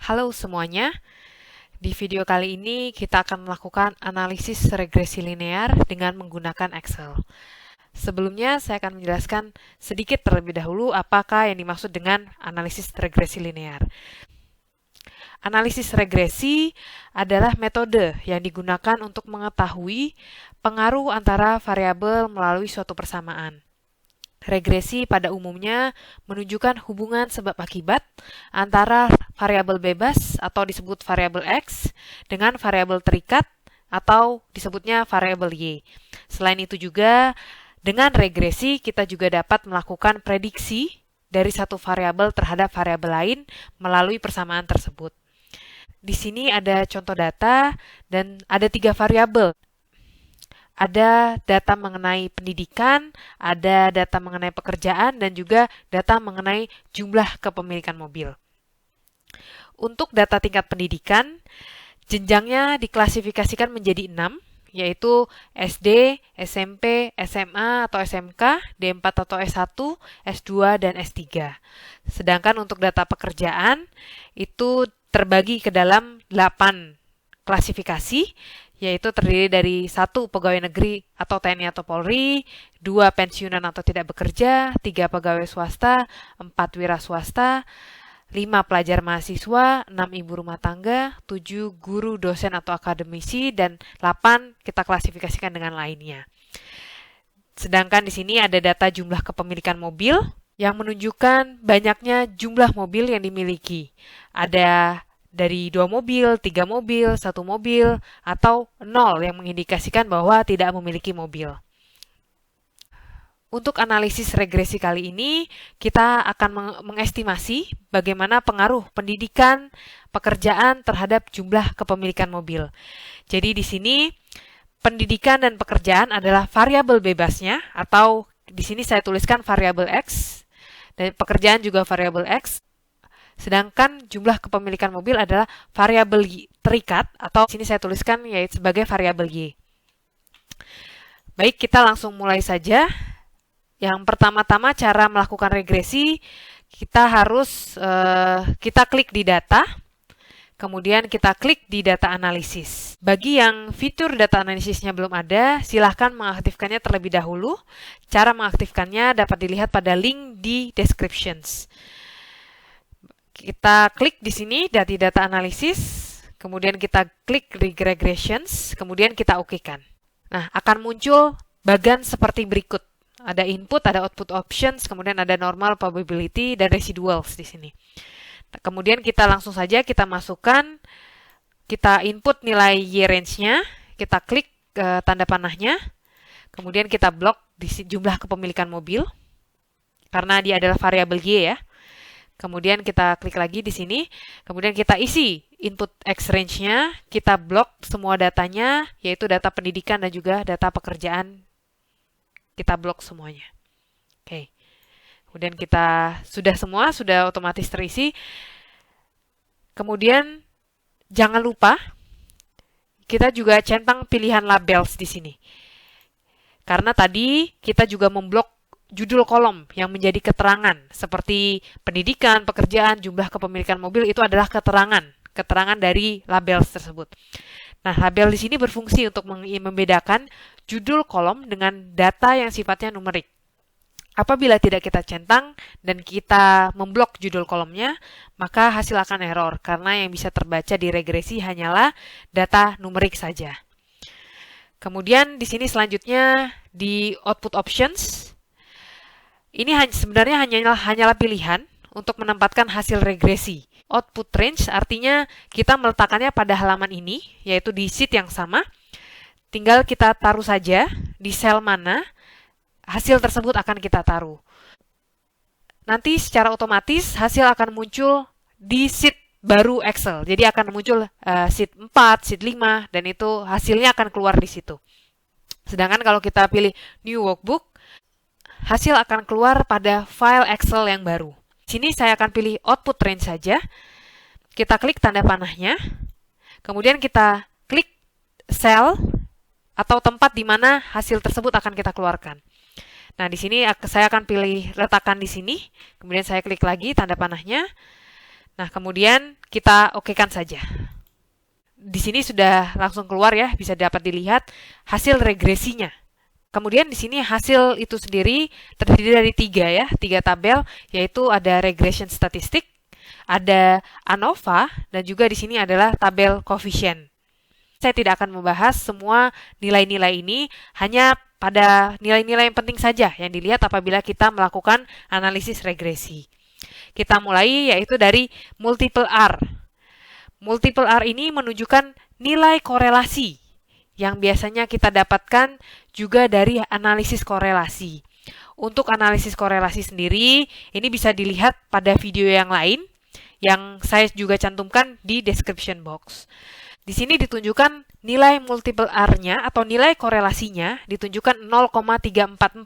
Halo semuanya, di video kali ini kita akan melakukan analisis regresi linear dengan menggunakan Excel. Sebelumnya saya akan menjelaskan sedikit terlebih dahulu apakah yang dimaksud dengan analisis regresi linear. Analisis regresi adalah metode yang digunakan untuk mengetahui pengaruh antara variabel melalui suatu persamaan. Regresi pada umumnya menunjukkan hubungan sebab akibat antara variabel bebas atau disebut variabel X dengan variabel terikat atau disebutnya variabel Y. Selain itu juga dengan regresi kita juga dapat melakukan prediksi dari satu variabel terhadap variabel lain melalui persamaan tersebut. Di sini ada contoh data dan ada 3 variabel. Ada data mengenai pendidikan, ada data mengenai pekerjaan, dan juga data mengenai jumlah kepemilikan mobil. Untuk data tingkat pendidikan, jenjangnya diklasifikasikan menjadi 6, yaitu SD, SMP, SMA atau SMK, D4 atau S1, S2, dan S3. Sedangkan untuk data pekerjaan, itu terbagi ke dalam 8 klasifikasi, yaitu terdiri dari 1 pegawai negeri atau TNI atau Polri, 2 pensiunan atau tidak bekerja, 3 pegawai swasta, 4 wira swasta, 5 pelajar mahasiswa, 6 ibu rumah tangga, 7 guru, dosen atau akademisi, dan 8 kita klasifikasikan dengan lainnya. Sedangkan di sini ada data jumlah kepemilikan mobil yang menunjukkan banyaknya jumlah mobil yang dimiliki. Ada dari 2 mobil, 3 mobil, 1 mobil, atau 0 yang mengindikasikan bahwa tidak memiliki mobil. Untuk analisis regresi kali ini, kita akan mengestimasi bagaimana pengaruh pendidikan, pekerjaan terhadap jumlah kepemilikan mobil. Jadi di sini, pendidikan dan pekerjaan adalah variabel bebasnya, atau di sini saya tuliskan variabel X, dan pekerjaan juga variabel X. Sedangkan jumlah kepemilikan mobil adalah variabel terikat atau sini saya tuliskan yaitu sebagai variabel Y. Baik, kita langsung mulai saja. Yang pertama-tama cara melakukan regresi, kita harus kita klik di data, kemudian kita klik di data analisis. Bagi yang fitur data analisisnya belum ada, silahkan mengaktifkannya terlebih dahulu. Cara mengaktifkannya dapat dilihat pada link di descriptions. Kita klik di sini dari data analisis, kemudian kita klik regressions, kemudian kita okekan. Nah, akan muncul bagan seperti berikut. Ada input, ada output options, kemudian ada normal, probability, dan residuals di sini. Nah, kemudian kita langsung saja kita masukkan, kita input nilai Y range-nya, kita klik tanda panahnya, kemudian kita blok di jumlah kepemilikan mobil, karena dia adalah variabel Y ya. Kemudian kita klik lagi di sini, kemudian kita isi input X range-nya, kita blok semua datanya, yaitu data pendidikan dan juga data pekerjaan, kita blok semuanya. Oke. Kemudian kita sudah otomatis terisi. Kemudian jangan lupa kita juga centang pilihan labels di sini. Karena tadi kita juga memblok judul kolom yang menjadi keterangan seperti pendidikan, pekerjaan, jumlah kepemilikan mobil itu adalah keterangan dari label tersebut. Nah, label di sini berfungsi untuk membedakan judul kolom dengan data yang sifatnya numerik. Apabila tidak kita centang dan kita memblok judul kolomnya, maka hasil akan error karena yang bisa terbaca di regresi hanyalah data numerik saja. Kemudian di sini selanjutnya di output options. Ini sebenarnya hanyalah pilihan untuk menempatkan hasil regresi. Output range artinya kita meletakkannya pada halaman ini, yaitu di sheet yang sama. Tinggal kita taruh saja di sel mana hasil tersebut akan kita taruh. Nanti secara otomatis hasil akan muncul di sheet baru Excel. Jadi akan muncul sheet 4, sheet 5, dan itu hasilnya akan keluar di situ. Sedangkan kalau kita pilih new workbook, hasil akan keluar pada file Excel yang baru. Sini saya akan pilih output range saja. Kita klik tanda panahnya. Kemudian kita klik cell atau tempat di mana hasil tersebut akan kita keluarkan. Nah, di sini saya akan pilih letakkan di sini. Kemudian saya klik lagi tanda panahnya. Nah, kemudian kita okekan saja. Di sini sudah langsung keluar ya, bisa dapat dilihat hasil regresinya. Kemudian di sini hasil itu sendiri terdiri dari tiga tabel, yaitu ada regression statistik, ada ANOVA, dan juga di sini adalah tabel koefisien. Saya tidak akan membahas semua nilai-nilai ini, hanya pada nilai-nilai yang penting saja yang dilihat apabila kita melakukan analisis regresi. Kita mulai yaitu dari multiple R. Multiple R ini menunjukkan nilai korelasi yang biasanya kita dapatkan juga dari analisis korelasi. Untuk analisis korelasi sendiri, ini bisa dilihat pada video yang lain yang saya juga cantumkan di description box. Di sini ditunjukkan nilai multiple R-nya atau nilai korelasinya ditunjukkan 0,344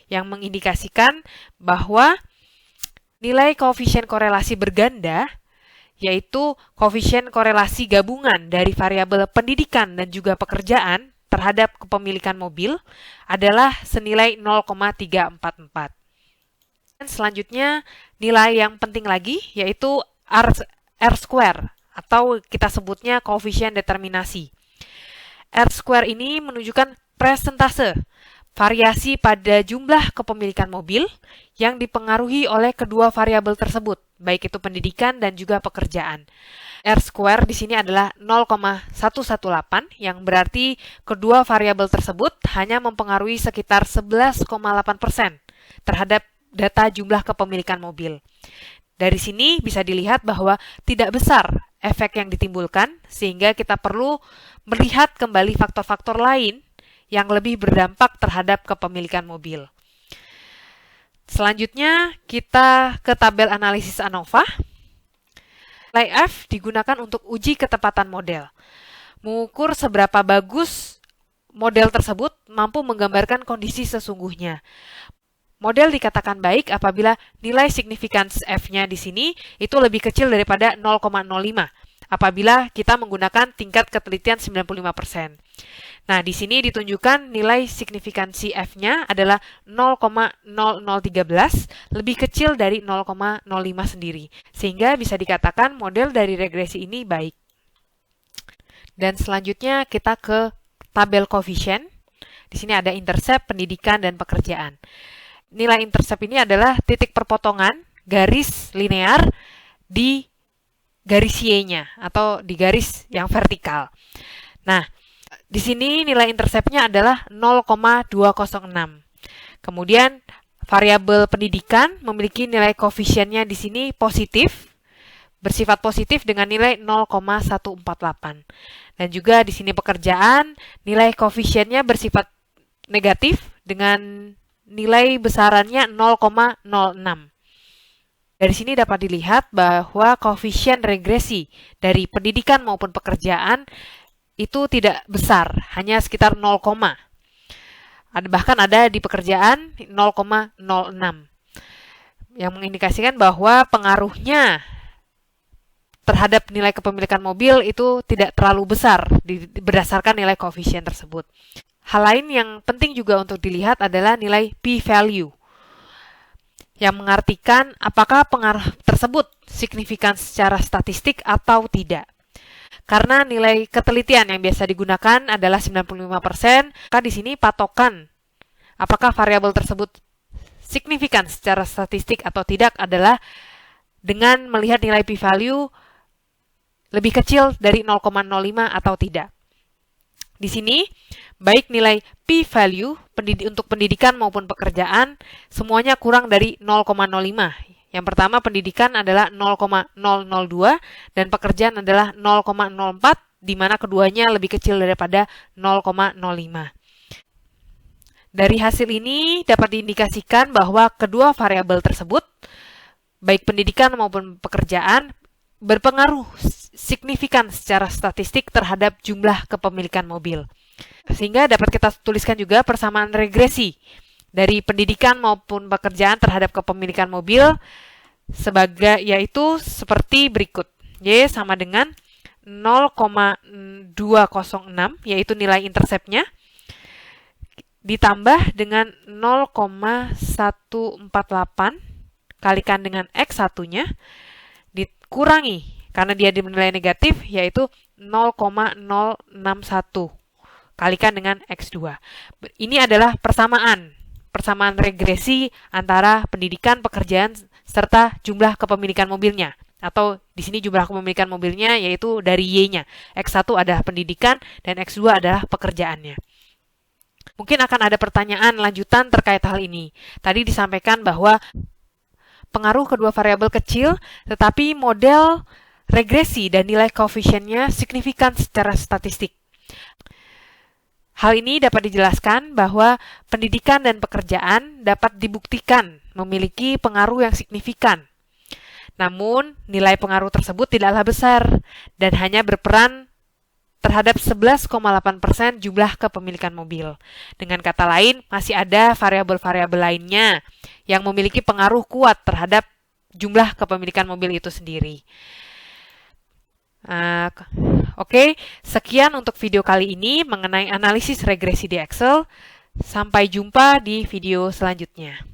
yang mengindikasikan bahwa nilai koefisien korelasi berganda, yaitu koefisien korelasi gabungan dari variabel pendidikan dan juga pekerjaan terhadap kepemilikan mobil, adalah senilai 0,344. Dan selanjutnya, nilai yang penting lagi yaitu R square atau kita sebutnya koefisien determinasi. R square ini menunjukkan persentase variasi pada jumlah kepemilikan mobil yang dipengaruhi oleh kedua variabel tersebut, baik itu pendidikan dan juga pekerjaan. R square di sini adalah 0,118, yang berarti kedua variabel tersebut hanya mempengaruhi sekitar 11,8% terhadap data jumlah kepemilikan mobil. Dari sini bisa dilihat bahwa tidak besar efek yang ditimbulkan, sehingga kita perlu melihat kembali faktor-faktor lain yang lebih berdampak terhadap kepemilikan mobil. Selanjutnya, kita ke tabel analisis ANOVA. Nilai F digunakan untuk uji ketepatan model. Mengukur seberapa bagus model tersebut mampu menggambarkan kondisi sesungguhnya. Model dikatakan baik apabila nilai signifikans F-nya di sini itu lebih kecil daripada 0,05 apabila kita menggunakan tingkat ketelitian 95%. Nah, di sini ditunjukkan nilai signifikansi F-nya adalah 0,0013, lebih kecil dari 0,05 sendiri. Sehingga bisa dikatakan model dari regresi ini baik. Dan selanjutnya kita ke tabel koefisien. Di sini ada intercept, pendidikan, dan pekerjaan. Nilai intercept ini adalah titik perpotongan garis linear di garis Y-nya atau di garis yang vertikal. Nah, di sini nilai interceptnya adalah 0,206. Kemudian variabel pendidikan memiliki nilai koefisiennya di sini positif, bersifat positif dengan nilai 0,148. Dan juga di sini pekerjaan, nilai koefisiennya bersifat negatif dengan nilai besarannya 0,06. Dari sini dapat dilihat bahwa koefisien regresi dari pendidikan maupun pekerjaan itu tidak besar, hanya sekitar 0, bahkan ada di pekerjaan 0,06, yang mengindikasikan bahwa pengaruhnya terhadap nilai kepemilikan mobil itu tidak terlalu besar berdasarkan nilai koefisien tersebut. Hal lain yang penting juga untuk dilihat adalah nilai p-value, yang mengartikan apakah pengaruh tersebut signifikan secara statistik atau tidak. Karena nilai ketelitian yang biasa digunakan adalah 95%, maka di sini patokan apakah variabel tersebut signifikan secara statistik atau tidak adalah dengan melihat nilai p-value lebih kecil dari 0,05 atau tidak. Di sini, baik nilai p-value untuk pendidikan maupun pekerjaan, semuanya kurang dari 0,05. Yang pertama, pendidikan adalah 0,002 dan pekerjaan adalah 0,04, di mana keduanya lebih kecil daripada 0,05. Dari hasil ini dapat diindikasikan bahwa kedua variabel tersebut, baik pendidikan maupun pekerjaan, berpengaruh signifikan secara statistik terhadap jumlah kepemilikan mobil. Sehingga dapat kita tuliskan juga persamaan regresi dari pendidikan maupun pekerjaan terhadap kepemilikan mobil yaitu seperti berikut. Y sama dengan 0,206 yaitu nilai interceptnya ditambah dengan 0,148 kalikan dengan X1-nya dikurangi karena dia dinilai negatif, yaitu 0,061 kalikan dengan X2. Ini adalah persamaan regresi antara pendidikan, pekerjaan, serta jumlah kepemilikan mobilnya. Atau di sini jumlah kepemilikan mobilnya yaitu dari Y-nya. X1 adalah pendidikan dan X2 adalah pekerjaannya. Mungkin akan ada pertanyaan lanjutan terkait hal ini. Tadi disampaikan bahwa pengaruh kedua variabel kecil, tetapi model regresi dan nilai koefisiennya signifikan secara statistik. Hal ini dapat dijelaskan bahwa pendidikan dan pekerjaan dapat dibuktikan memiliki pengaruh yang signifikan. Namun, nilai pengaruh tersebut tidaklah besar dan hanya berperan terhadap 11,8% jumlah kepemilikan mobil. Dengan kata lain, masih ada variabel-variabel lainnya yang memiliki pengaruh kuat terhadap jumlah kepemilikan mobil itu sendiri. Oke, sekian untuk video kali ini mengenai analisis regresi di Excel. Sampai jumpa di video selanjutnya.